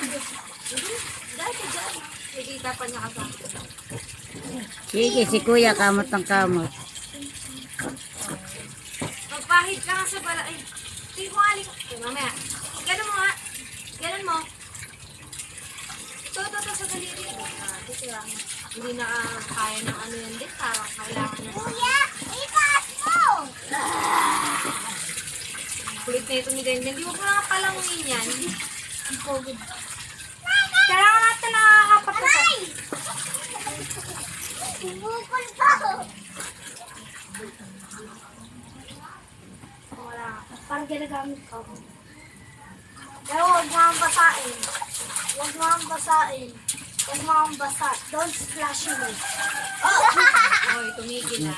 Dati dyan. Nakikita pa niya kasama. Sige, si kuya, kamot ng kamot. Magpahid ka nga sa bala. Ay, hindi mo alik. Okay, mamaya. Ganun mo nga. Ganun mo. Ito sa daliri. Ito lang. Hindi na kaya ng ano yan din. Parang kailangan na. Kuya, itaas mo! Kulit na ito ni Denden. Hindi mo pa nga palangin yan. Kailangan natin nakakapatusan. Aray! Bukol pa! Wala. Parang ginagamit ko. Pero huwag mo ang basain. Huwag mo ang basain. Huwag mo ang basa. Don't splash me. Oy, tumigil ha.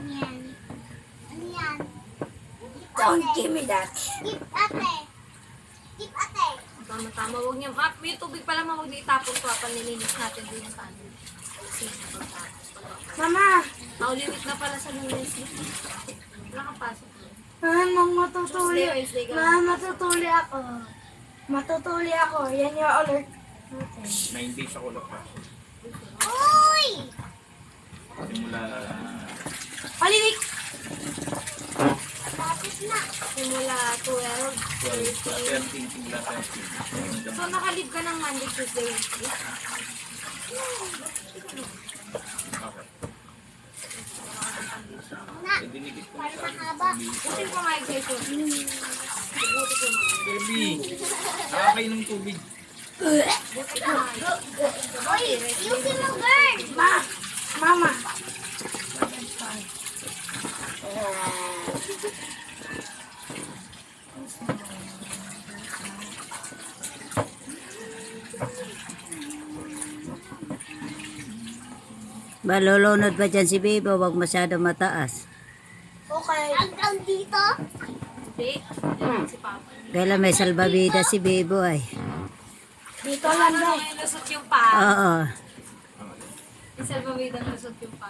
Yan. Ano yan? Don't give me that. Keep ate. Keep ate. Tama-tama, huwag niya. Ah, may tubig pala mo, huwag niya itapon ko. Panilinis natin dun sa ano. Mama, Naulimit na pala sa lunes. Nakapasok. matutuli. Wednesday ka. Matutuli ako. Matutuli ako. Yan yung alert. 9 days ako lapas. Uy! Simula Paliwik! Tapos na. Simula 12, 13. 13, simula 13. So, nakalib ka ng Monday, Tuesday, Wednesday? Okay. Na. Eh, dinikit ko Para sa mahaba. Buti ko nga exercise. Buti ko nga. Baby, nakakainom tubig. Buti ko nga. Uy, yuki mo, girl. Mama. Malulunod ba dyan si Bibo? Huwag masyado mataas. Okay. Hanggang dito? Hindi. Si Papa. Kailan may salbabida si Bibo ay. Dito lang Ano daw. yung lusot yung pa? Oo. Isal ba may lusot yung pa?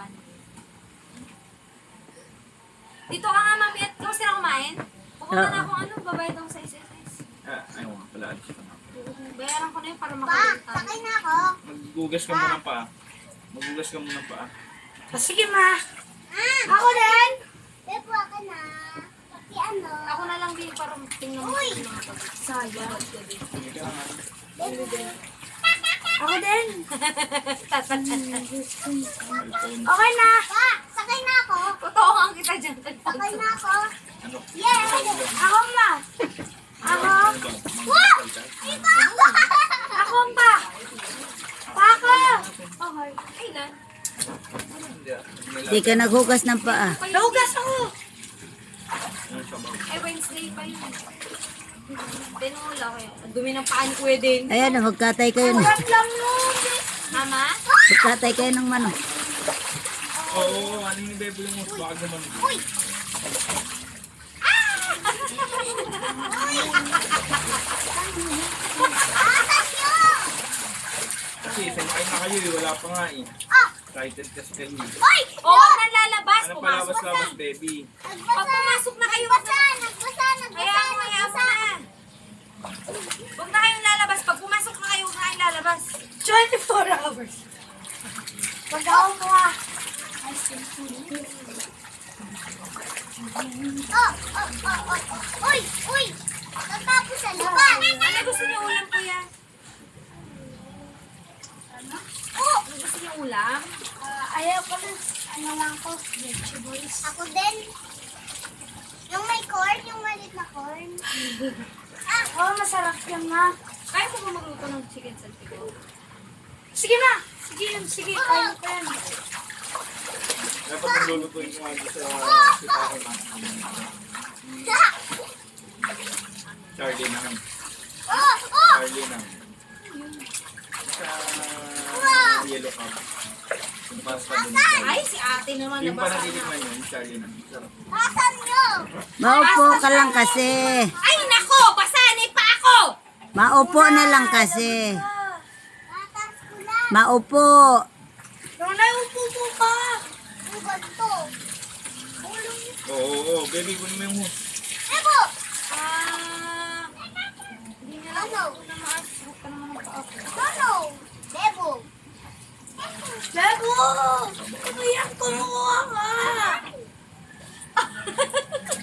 Dito ka nga, mami. At gusto na kumain? Pupunta na akong ano, babayad ako sa SSS. Ayaw nga pala, alis ka na. Bayaran ko na yun para Pa, makabalik tayo. sakay na ako. Maggugas ka muna pa. Maggugas ka muna pa. Sige, ma. Ako din. Bebo, ako na. Pati ano. Ako na lang din para tingnan mo. Uy! Sayang. Sige ka nga. Ako din. Cellphone. Okay na. Pa, sakay na ako. Totoo nga kita dyan. Sakay na ako. Ano? Yeah. Ako, ma. Ako. Wow! Ito. Ako, pa. Pa ako. Okay. Kailan? Di ka naghugas ng paa. Naugas ako. Eh, Wednesday pa yun. Tinula ko yun. Ang dumi ng paan ko din. Ayan, magkatay kayo. Ulat lang nun. Mama? Magkatay kayo ng manok. Oo, ano yung bebo yung mas baka naman. Uy. Kasi sumakay na kayo eh, wala pa nga eh. Ah. Excited kasi kayo. Uy. Oo, oh, nalalabas. Ano Pumasok. palabas-labas, baby? Pag pumasok na kayo, kaya ako na. Huwag na kayong lalabas. Pag pumasok na kayo, huwag na kayong lalabas. 24 hours. Mag-aw mo ah. Uy! Uy! Tatapos sa laban! Ano gusto niyo ulam, kuya? Oh! Ano gusto niyo ulam? Ayaw ko na. Ano lang ko? Vegetables. Ako din. Yung may corn, yung maliit na corn. Oh, masarap yan ma. Kaya mo ba magluto ng chicken saltigo? Sige ma! Sige yun, sige. Kaya ko yan. Dapat naglulutuin ko nga dito sa sitahin. Charlie naman. Oh! Oh! Charlie naman. Sa yellow cup. Yung pasta dun. Ay, si ate naman Yung nabasa parang na. tinikman yun, Charlie naman. Sarap. Asan nyo? Maupo ka lang kasi. Ay, nako! Basanay pa ako! Maupo na lang kasi. Tatas ko lang. Maupo. Nanay, upo ka. Ang ganito. Oo, baby, kunin mo yung hose. Ebo! Hindi na lang Ano? ako na maasok ka naman ng paa ko. Ano? Debo. Debo! Ano yan? Kumuha ka!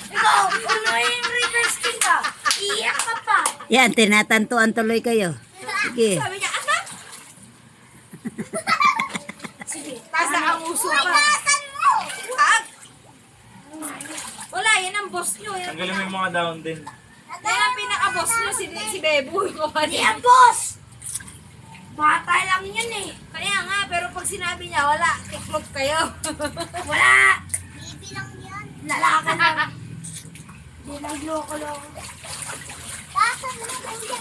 Ikaw, ano yung reverse king ka? Iyak ka pa. Yan, tinatantuan tuloy kayo. Sige. Sabi niya, anak! Sige, tasa ang uso pa. Tasan mo! Wag! Wala, yan ang boss nyo. Yan Tanggalin mo yung mga down din. ang pinaka-boss nyo, si Bebo. Yan, boss! Bata lang yun eh. Kaya nga, pero pag sinabi niya, wala, iklog kayo. Wala! Baby lang yan. Lalaka lang. Hindi lang loko-loko. Tasan mo, kuya.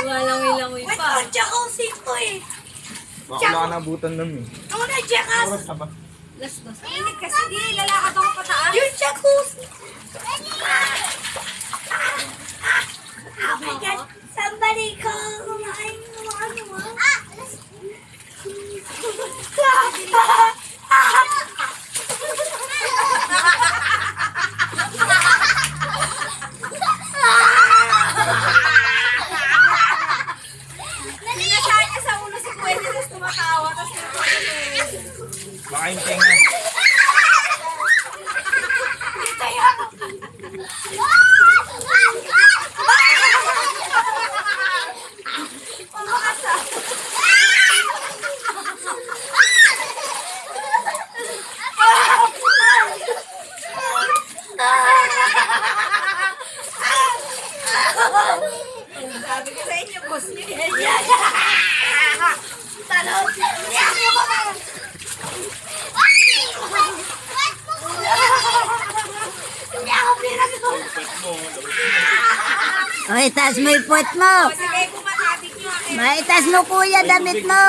Walangoy-langoy Wait, pa. jacuzzi ko eh. Baka wala ka nabutan nun eh. Ano na jacuzzi? Oras na ba? Lastos. Init kasi di, lalakad ako pataas. Yung jacuzzi. Oh my God. Somebody call kumain ng mga ano ah. Sinasabi niya sa ulo si Kuya, tapos tumatawa, tapos tinutulog. Baka yung tenga. Sabi ko sa inyo, boss niyo yan. Talon. Hindi ako pinagawa. Yung pet mo. O, itaas mo yung puwet mo. Si Bebo, matabig niyo. Maitas mo kuya, damit mo.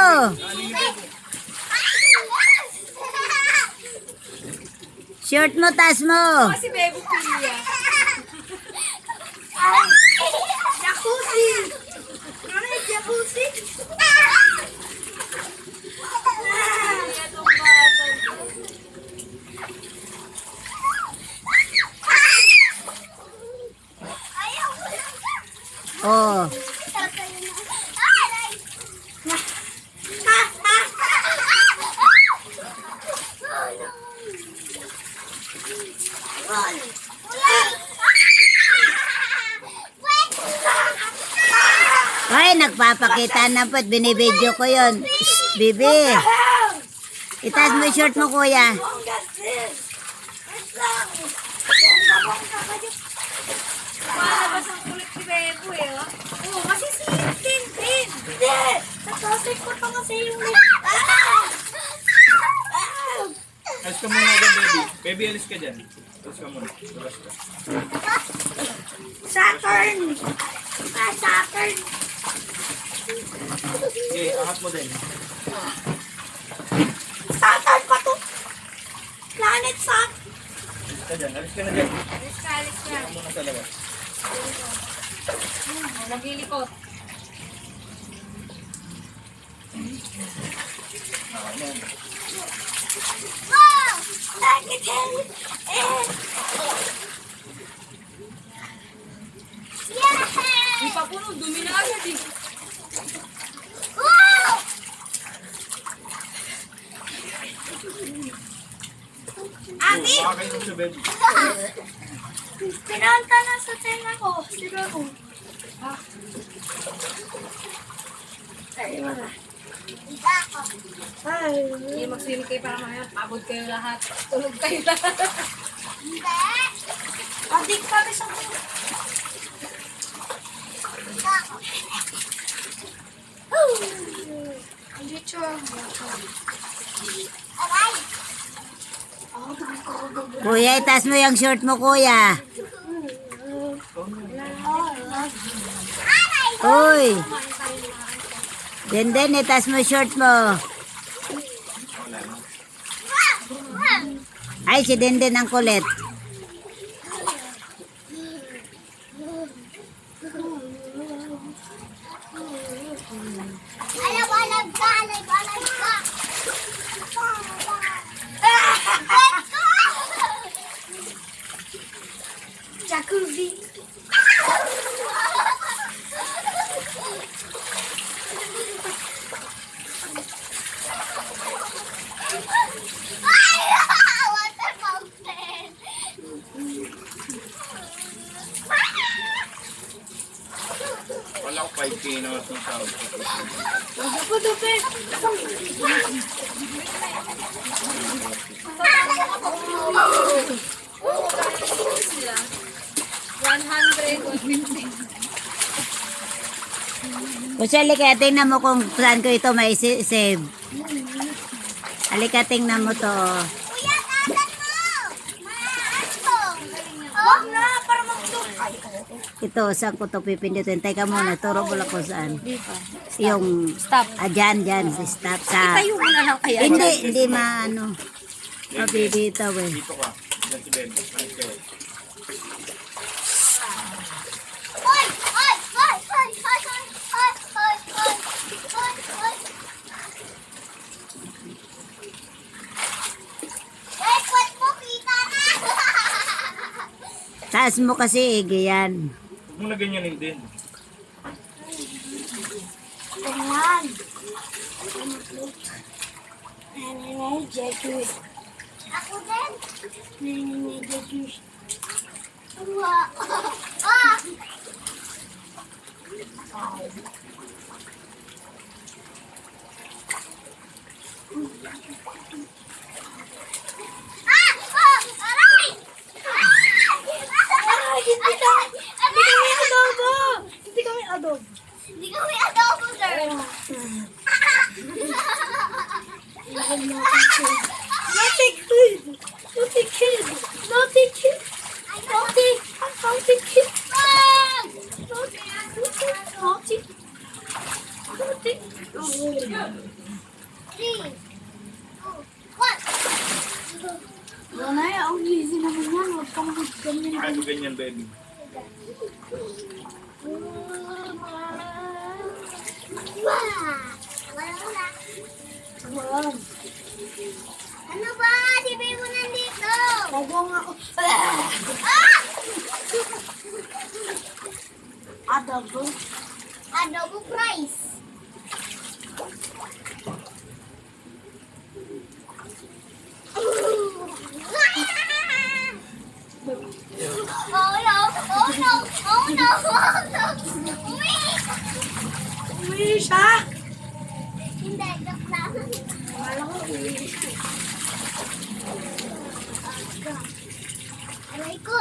Short mo, taas mo. Si Bebo, pinya. Jacuzzi! Ano yung jacuzzi? Itong bata. Ayaw ko lang. Oh, Tatayo na. Aray! ay, nagpapakita na po. Binibidyo ko yun. Shh, bibi. Itaas mo yung short mo kuya. Malabas ang kulit si Bebo eh, oh. Oo, kasi si Tintin. Hindi! Tatosik ko to kasi yung... Alis ka muna dyan, baby. Baby, alis ka dyan. Alis ka muna. Labas ka. Saturn! Saturn! Okay, angat mo din. Saturn pa to! Planet Saturn! Alis ka dyan. Alis ka na dyan. Alis ka. Ako muna sa labas. Naglilikot. Wow! Like it is! Yeah! Di pa puno, dumi na agad eh. Wow! Abi! Baka kayo sa baby. Pinanta na sa tenga ko. Siguro. Ay, wala. Iba ako. Ay. Hindi mag-swim kayo para mamaya. Pagod kayo lahat. Tulog kayo lahat. Hindi. Adik kami sa mga. Iba ako. Ang lechon. Aray! Kuya, itaas mo yung short mo kuya. Uy. Denden, itaas mo yung short mo. Ay, si Denden ang kulit. Alab ka! Alab ka! Jacuzzi. Water fountain. Wala ko 5K na itong tawag. Oo, kaya sila. 100, 150. Kasi halika, tingnan mo kung saan ko ito may save. Halika, tingnan mo to. Kuya, tasan mo! Maasong! Oh, na! Para magtug! Ito, saan ko to pipindutin? Teka muna, turo mo lang kung saan. Yung, Stop. dyan, stop sa... Tayo mo na lang kaya. Hindi maano. Mabibitaw eh. Dito ka. Yan si Ben. Ay, kayo. Hoy! Hoy! Hoy! Hoy! Hoy! Hoy! Hoy! Hoy! Hoy! Hoy! Hoy! Eh, kwat mo, kita na! Taas mo kasi, yan. Huwag mo na ganyanin din. Ayan. Ako din. Wow. Ah! Ah! Ah! Aray! Ah! Hindi kami adobo! Hindi kami adobo, sir! Three, two, one. Ano ganyan, Ben? Wow. Ano ba? Si Bebo nandito. Bagong ako. Ah! Adobo. Adobo fries. Oh no! Oh no! Oh no! Oh no! Uwi siya! Hindi, joke lang. Wala ko uwi siya. Aray ko!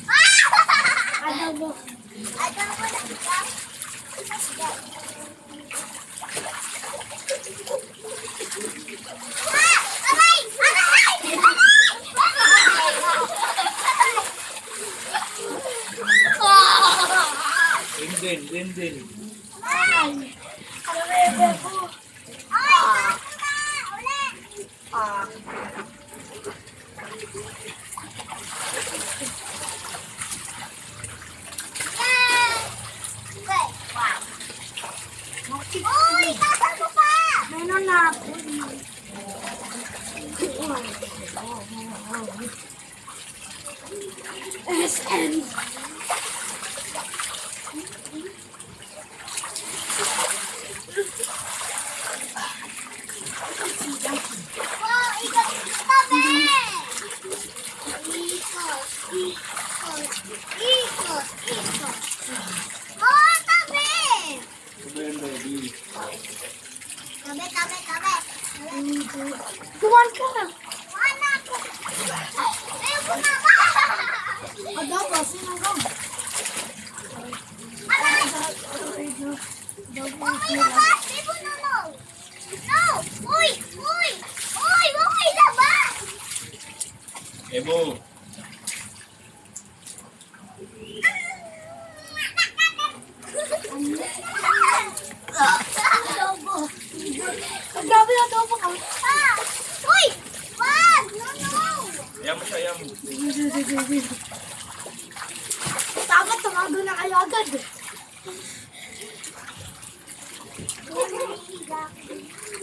Ah! Adobo. Adobo na ito. Ah! Aray! Aray! Din. Ay! Ay! Ay! Ulit! Uy! Tasan mo pa! Meron na ako. SM. Wow! Ikot! Tabi! Ikot! Oh! Tabi! Ben, baby. Tabi! Tuwan ka na! Tuwan na ako! Ayaw ko na ba? Adobo, sinanggang. Aray! Huwag mo ilabas! Ibo no! No! Uy! Huwag mo ilabas! Ebo. Adobo! Grabe adobo ka! Ah! Uy! Wag! No! Ayaw mo siya, ayaw mo. Dapat tumago na kayo agad. Yan, naihiga ako.